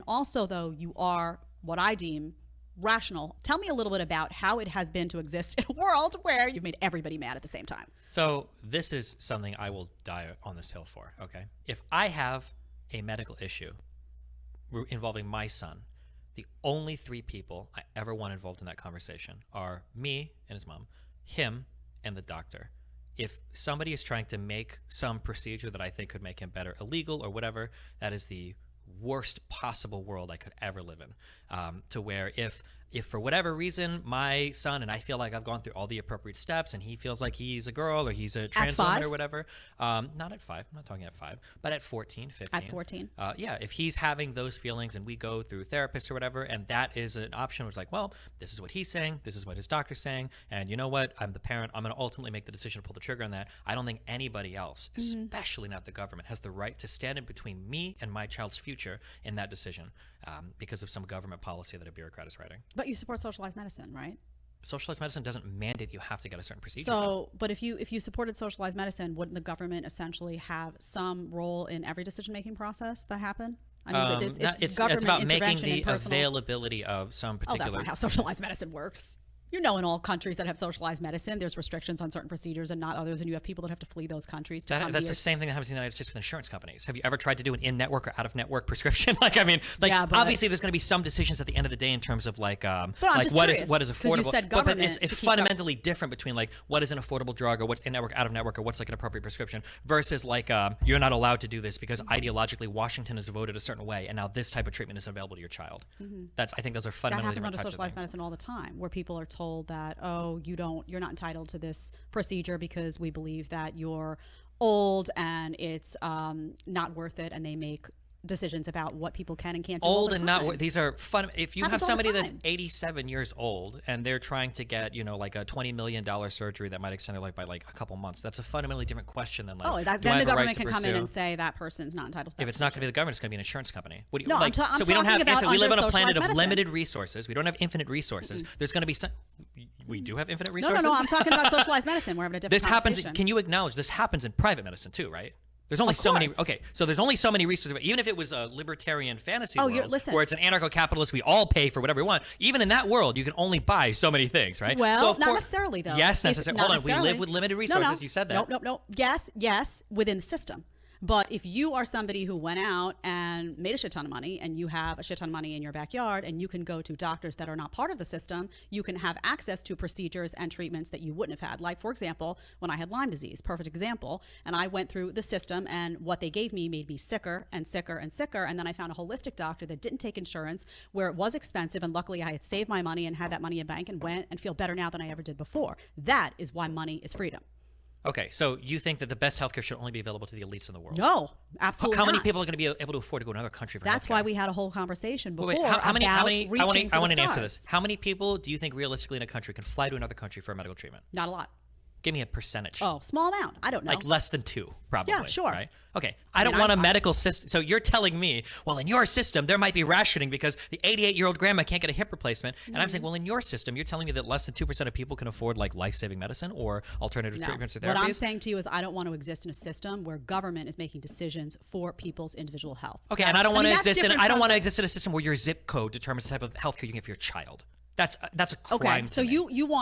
also, though, you are what I deem rational. Tell me a little bit about how it has been to exist in a world where you've made everybody mad at the same time. So this is something I will die on this hill for, okay? If I have a medical issue involving my son, the only three people I ever want involved in that conversation are me and his mom, him, and the doctor. If somebody is trying to make some procedure that I think could make him better illegal or whatever, that is the worst possible world I could ever live in. To where if for whatever reason my son and I feel like I've gone through all the appropriate steps and he feels like he's a girl or he's a trans woman or whatever, not at 5, I'm not talking at 5, but at 14, 15. At 14? Yeah, if he's having those feelings and we go through therapists or whatever, and that is an option where it's like, well, this is what he's saying, this is what his doctor's saying, and you know what, I'm the parent, I'm going to ultimately make the decision to pull the trigger on that. I don't think anybody else, especially not the government, has the right to stand in between me and my child's future in that decision because of some government policy that a bureaucrat is writing. But you support socialized medicine, right? Socialized medicine doesn't mandate you have to get a certain procedure. So, but if you supported socialized medicine, wouldn't the government essentially have some role in every decision-making process that happened? I mean, it's about making the availability of some particular... Oh, that's not how socialized medicine works. You know, in all countries that have socialized medicine, there's restrictions on certain procedures and not others, and you have people that have to flee those countries. That's the same thing that happens in the United States with insurance companies. Have you ever tried to do an in-network or out-of-network prescription? Obviously, there's going to be some decisions at the end of the day in terms of what is affordable. You said government, but it's fundamentally different between like what is an affordable drug or what's in-network, out-of-network, or what's like an appropriate prescription versus like you're not allowed to do this because ideologically Washington has voted a certain way, and now this type of treatment is available to your child. I think those are fundamentally different types of things. That happens under socialized medicine all the time, where people are told that, oh, you're not entitled to this procedure because we believe that you're old and it's not worth it, and they make decisions about what people can and can't do. Old and not worth. These are fun. If you have somebody that's 87 years old and they're trying to get like a $20 million surgery that might extend their life by like a couple months, that's a fundamentally different question than like. Then the government can come in and say that person's not entitled to that. If it's not going to be the government, it's going to be an insurance company. What do you, no, like, I'm we don't have. We live on a planet of medicine. limited resources. We don't have infinite resources. There's going to be some. We do have infinite resources. No. I'm talking about socialized medicine. We're having a different happens. Can you acknowledge this happens in private medicine too, right? There's only so many. Okay, so there's only so many resources. Even if it was a libertarian fantasy world where it's an anarcho-capitalist, we all pay for whatever we want. Even in that world, you can only buy so many things, right? Well, not necessarily though. Yes, necessarily. Hold on, we live with limited resources. You said that. No. Yes, within the system. But if you are somebody who went out and made a shit ton of money and you have a shit ton of money in your backyard and you can go to doctors that are not part of the system, you can have access to procedures and treatments that you wouldn't have had. Like, for example, when I had Lyme disease, perfect example, and I went through the system and what they gave me made me sicker and sicker and sicker. And then I found a holistic doctor that didn't take insurance, where it was expensive. And luckily I had saved my money and had that money in bank and went and feel better now than I ever did before. That is why money is freedom. Okay, so you think that the best healthcare should only be available to the elites in the world? No, absolutely not. How many people are going to be able to afford to go to another country for That's healthcare? why we had a whole conversation before. How many? I want to answer this. this. How many people do you think realistically in a country can fly to another country for a medical treatment? Not a lot. Give me a percentage. Oh, small amount. I don't know. Like less than 2, probably. Yeah, sure. Right? Okay. I don't want a medical system. So you're telling me, well, in your system, there might be rationing because the 88-year-old grandma can't get a hip replacement. And I'm saying, well, in your system, you're telling me that less than 2% of people can afford like life-saving medicine or alternative treatments or therapies? What I'm saying to you is I don't want to exist in a system where government is making decisions for people's individual health. Okay, and I don't want to exist in a system where your zip code determines the type of healthcare you can get for your child. That's a crime. Okay, so you want